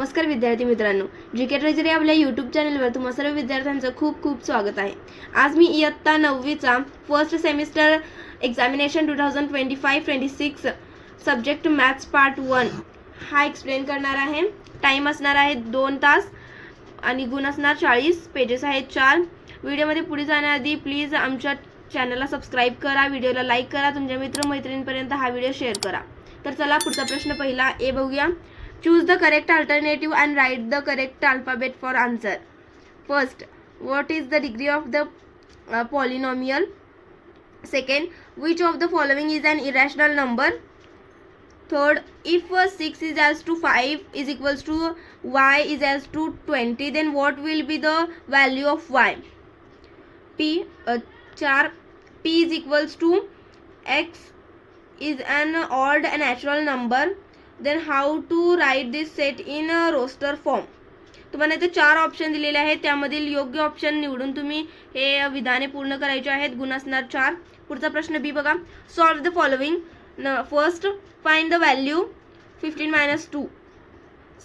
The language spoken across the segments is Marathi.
नमस्कार विद्यार्थी मित्रांनो, जीके ट्रेजरी आपल्या यूट्यूब चॅनलवर तुम्हा सर्व विद्यार्थ्यांचं खूप खूप स्वागत आहे. आज मी इयत्ता 9वीचा first semester examination 2025-26 subject maths part 1 हा एक्सप्लेन करणार आहे. टाइम असणार आहे 2 तास आणि गुण असणार 40, पेजेस आहेत 4. व्हिडिओमध्ये पुढे जाण्याआधी प्लीज आमच्या चॅनलला सबस्क्राइब करा, व्हिडिओला लाईक करा, तुमच्या मित्रमैत्रिणींपर्यंत हा व्हिडिओ शेअर करा. तर चला पुढचा प्रश्न पहिला ए बघूया. Choose the correct alternative and write the correct alphabet for answer. First, what is the degree of the polynomial? Second, which of the following is an irrational number? Third, if 6 is as to 5 is equals to y is as to 20, then what will be the value of y? 4. P is equals to x is an odd natural number. Then how to write this set in a roster form? तुम्हाला इथे 4 ऑप्शन दिलेले आहेत, त्यामधील योग्य ऑप्शन निवडून तुम्ही हे विधाने पूर्ण करायचे आहेत. गुण असणार 4. पुढचा प्रश्न बी बघा. Solve the following. First, find the value 15 - 2.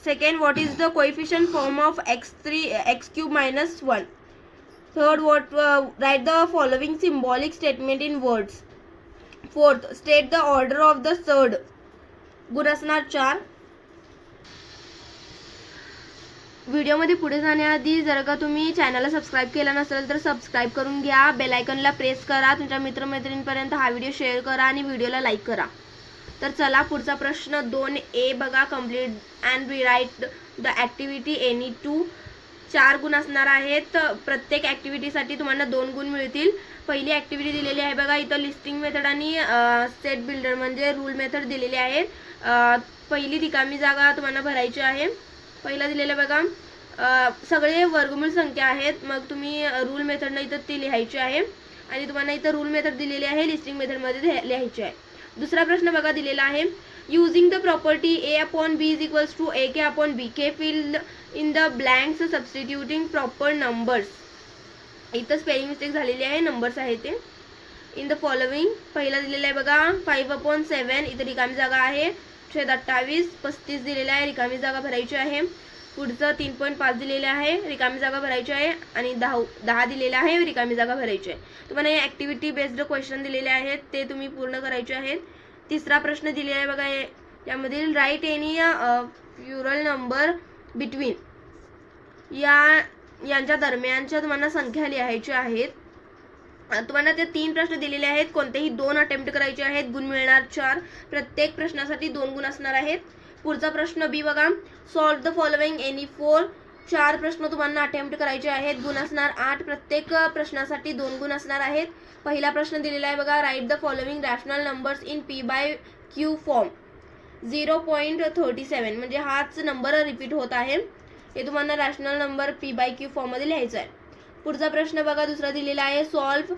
Second, what is the coefficient form of x³ - 1. Third, right the following symbolic statement in words. Fourth, state the order of the surd. गुण असणार 4. व्हिडिओमध्ये पुढे जाण्याआधी जर का तुम्ही चॅनलला सबस्क्राइब केला नसेल तर सबस्क्राइब करून घ्या, बेल आयकॉनला प्रेस करा, तुमच्या मित्रमैत्रिणींपर्यंत हा व्हिडिओ शेअर करा आणि व्हिडिओला लाईक करा. तर चला पुढचा प्रश्न 2A बघा. Complete and rewrite the activity any 2. 4 गुण असणार आहेत. प्रत्येक ॲक्टिव्हिटीसाठी तुम्हाला 2 गुण मिळतील. पहिली ॲक्टिव्हिटी दिलेली आहे बघा. इथं लिस्टिंग मेथड आणि सेट बिल्डर म्हणजे रूल मेथड दिलेली आहे. पहिली रिकामी जागा तुम्हाला भरायची आहे. पहिला दिलेला बघा, सगळे वर्गमूळ संख्या आहेत, मग तुम्ही रूल मेथडनं इथं ती लिहायची आहे आणि तुम्हाला इथं रूल मेथड दिलेली आहे, लिस्टिंग मेथडमध्ये लिहायची आहे. दुसरा प्रश्न बघा दिलेला आहे. Using the property a/b is equals to ak/bk fill in the blanks substituting proper numbers. इथं स्पेलिंग मिस्टेक झालेली आहे, नंबर्स आहे ते. इन द फॉलोइंग पहिला दिलेला आहे बघा 5/7. इथं रिकामी जागा आहे 28. 35 दिलेला आहे, रिकामी जागा भरायची आहे. पुढचं 3.5 दिलेलं आहे, रिकामी जागा भरायची आहे आणि 10 दिलेला आहे, रिकामी जागा भरायची आहे. तुम्हाला हे ॲक्टिव्हिटी बेस्ड क्वेश्चन दिलेले आहेत, ते तुम्ही पूर्ण करायचे आहेत. तिसरा प्रश्न दिलेला आहे बघा. यामधील write any plural number between यांच्या दरम्यानच्या तुम्हाला संख्या लिहायच्या आहेत. तुम्हाला ते 3 प्रश्न दिलेले आहेत, कोणतेही 2 अटेम्प्ट करायचे आहेत. गुण मिळणार 4. प्रत्येक प्रश्नासाठी 2 गुण असणार आहेत. पुढचा प्रश्न बी बघा. Solve the following any 4. 4 प्रश्न तुम्हाला अटेम्प्ट करायचे आहेत. गुण असणार 8. प्रत्येक प्रश्नासाठी 2 गुण असणार आहेत. पहिला प्रश्न दिलेला आहे बघा. Write the following rational numbers in p/q form. 0.37 म्हणजे हाच नंबर रिपीट होत आहे. हे तुम्हाला रॅशनल नंबर p/q फॉर्ममध्ये लिहायचा आहे. पुढचा प्रश्न बघा दुसरा दिलेला आहे. Solve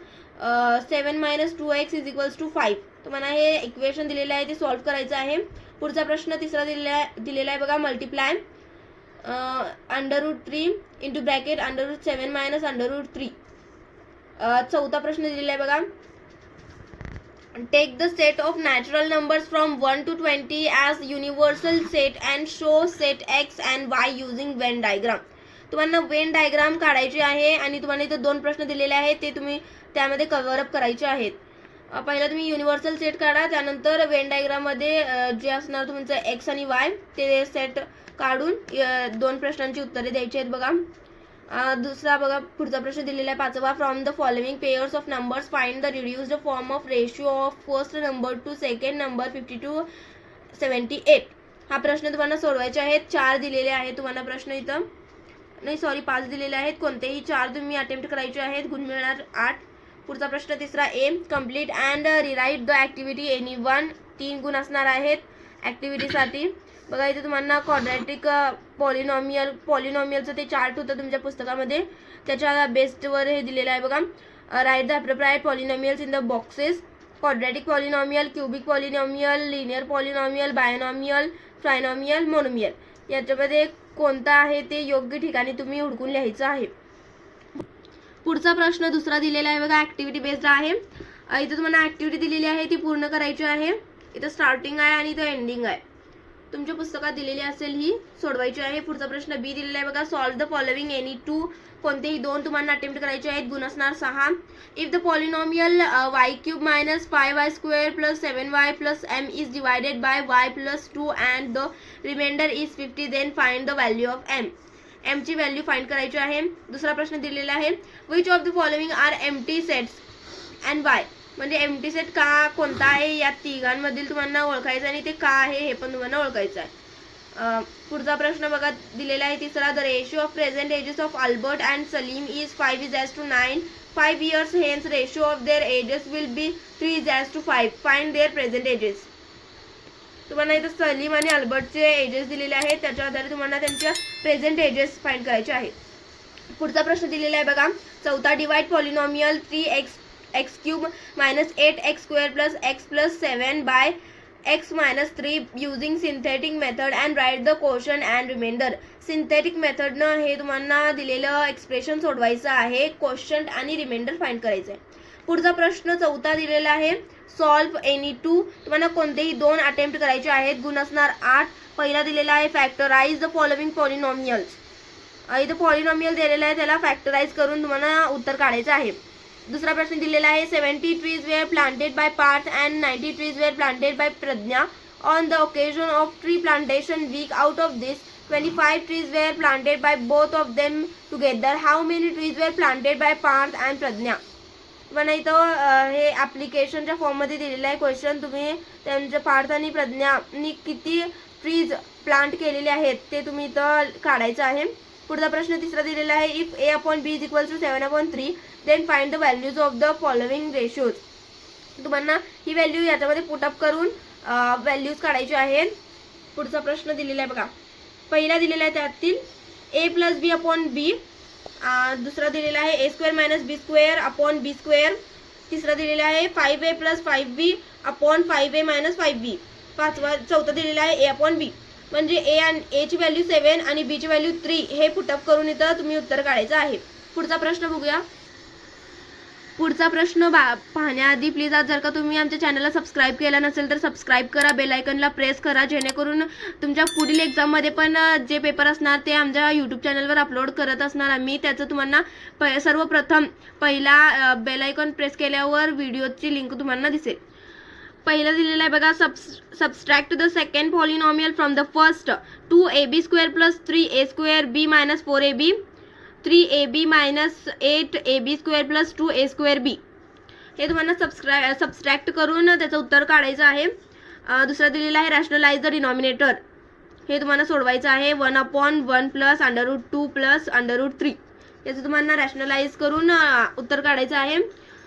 7 - 2x is equals to 5. तुम्हाला हे इक्वेशन दिलेलं आहे ते सॉल्व करायचं आहे. पुढचा प्रश्न तिसरा दिलेला आहे बघा. Multiply √3 into bracket √7 - √3. चौथा प्रश्न दिलेला आहे बघा. Take the set of natural numbers from 1 to 20 as universal set and show set x and y using Venn diagram. तुम्हाला वेन डायग्राम काढायची आहे आणि तुम्हाला इथं 2 प्रश्न दिलेले आहेत, ते तुम्ही त्यामध्ये कव्हर अप करायचे आहेत. पहिला तुम्ही युनिव्हर्सल सेट काढा, त्यानंतर वेन डायग्राममध्ये जे असणार तुमचं एक्स आणि वाय ते सेट काढून 2 प्रश्नांची उत्तरे द्यायची आहेत बघा. दुसरा बघा पुढचा प्रश्न दिलेला आहे 5वा. From the following pairs of numbers find the reduced form of ratio of first number to second number 52-78. हा प्रश्न तुम्हाला सोडवायचे आहेत. 4 दिलेले आहेत तुम्हाला प्रश्न इथं, नाही सॉरी 5 दिलेले आहेत. कोणतेही 4 तुम्ही अटेम्प्ट करायचे आहेत. गुण मिळणार 8. पुढचा प्रश्न तिसरा A. Complete and rewrite the activity any 1. 3 गुण असणार आहेत ॲक्टिव्हिटीसाठी. बघा इथे तुम्हाला क्वाड्रॅटिक पॉलिनॉमियलचं ते चार्ट होतं तुमच्या पुस्तकामध्ये, त्याच्या बेस्टवर हे दिलेलं आहे बघा. Write the appropriate polynomials in the boxes. Quadratic polynomial, cubic polynomial, linear polynomial, binomial, trinomial, monomial. याच्यामध्ये कोणता आहे ते योग्य ठिकाणी तुम्ही हुडकून लिहायचं आहे. पुढचा प्रश्न दुसरा दिलेला आहे बघा. ॲक्टिव्हिटी बेस्ड आहे. इथं तुम्हाला ॲक्टिव्हिटी दिलेली आहे ती पूर्ण करायची आहे. इथं स्टार्टिंग आहे आणि इथं एंडिंग आहे. तुमच्या पुस्तकात दिलेली असेल ही सोडवायची आहे. पुढचा प्रश्न बी दिलेला आहे बघा. Solve the following any two, कोणतेही दोन तुम्हाला अटेम्प्ट करायचे आहेत. गुण असणार 6. If the polynomial y cube minus 5y square plus 7y plus m is divided by y plus 2 and the remainder is 50, then find the value of m. m ची व्हॅल्यू फाइंड करायची आहे. दुसरा प्रश्न दिलेला आहे. Which of the following are empty sets and why, म्हणजे एम्प्टी सेट का कोणता आहे या तिघांमधील तुम्हाला ओळखायचं आणि ते का आहे हे पण तुम्हाला ओळखायचं आहे. पुढचा प्रश्न बघा दिलेला आहे तिसरा. The ratio of present ages of Albert and Salim is 5:9. 5 years hence ratio of their ages will be 3:5. find their present ages. तुम्हाला इथं सलीम आणि अल्बर्टचे एजेस दिलेले आहेत, त्याच्या आधारे तुम्हाला त्यांच्या प्रेझेंट एजेस फाइंड करायचे आहेत. पुढचा प्रश्न दिलेला आहे बघा. चौथा. Divide polynomial 3x cube minus 8x square plus x plus 7 by x minus 3 using synthetic method and write the quotient and remainder. Synthetic मेथडनं हे तुम्हाला दिलेलं एक्सप्रेशन सोडवायचं आहे. क्वोशंट आणि रिमाइंडर फाइंड करायचं आहे. पुढचा प्रश्न चौथा दिलेला आहे. सॉल्व एनी टू, तुम्हाला कोणतेही दोन अटेम्प्ट करायचे आहेत. गुण असणार 8. पहिला दिलेला आहे फॅक्टराइज द फॉलोइंग पॉलिनॉमियल्स. इथं पॉलिनॉमियल दिलेला आहे, त्याला फॅक्टराइज करून तुम्हाला उत्तर काढायचं आहे. दुसरा प्रश्न दिलेला आहे. 70 trees were planted by Parth and 90 trees were planted by Pradnya on the occasion of tree plantation week. Out of this 25 trees were planted by both of them together. How many trees were planted by Parth and Pradnya? तुम्हाला इथं हे ॲप्लिकेशनच्या फॉर्ममध्ये दिलेलं आहे क्वेश्चन. तुम्ही त्यांच्या पार्थ आणि प्रज्ञानी किती ट्रीज प्लांट केलेले आहेत ते तुम्ही इथं काढायचं आहे. पुढचा प्रश्न तिसरा दिलेला आहे. If a/b is equal to 7/3 then find the values of the following ratios. तुम्हाला ही व्हॅल्यू याच्यामध्ये पुटअप करून व्हॅल्यूज काढायचे आहेत. पुढचा प्रश्न दिलेला आहे बघा. पहिला दिलेला आहे त्यातील a plus B upon B. दुसरा दिलेला आहे a square minus B square upon B square. तिसरा दिलेला आहे 5a plus 5b upon 5a minus 5b. चौथा दिलेला आहे a अपॉन बी. म्हणजे ए ची व्हॅल्यू 7 आणि बी ची व्हॅल्यू 3 हे पुटअप करून इथं तुम्ही उत्तर काढायचं आहे. पुढचा प्रश्न बघूया. पुढचा प्रश्न पाहण्याआधी प्लीज आज जर का तुम्ही आमच्या चॅनलला सबस्क्राईब केला नसेल तर सबस्क्राईब करा, बेल आयकनला प्रेस करा, जेणेकरून तुमच्या पुढील एक्झाममध्ये पण जे पेपर असणार ते आमच्या यूट्यूब चॅनलवर अपलोड करत असणार आम्ही. त्याचं तुम्हाला सर्वप्रथम पहिला बेल आयकॉन प्रेस केल्यावर व्हिडिओची लिंक तुम्हाला दिसेल. पहिला दिलेला आहे बघा. Subtract the second polynomial from the first. 2ab square plus 3a square b minus 4ab. 3ab minus 8ab square plus 2a square b. हे तुम्हाला सबस्ट्रॅक्ट करून त्याचं उत्तर काढायचं आहे. दुसरा दिलेला आहे. Rationalise the denominator. हे तुम्हाला सोडवायचं आहे. 1/1 प्लस √2 प्लस √3. याचं तुम्हाला रॅशनलाइज करून उत्तर काढायचं आहे.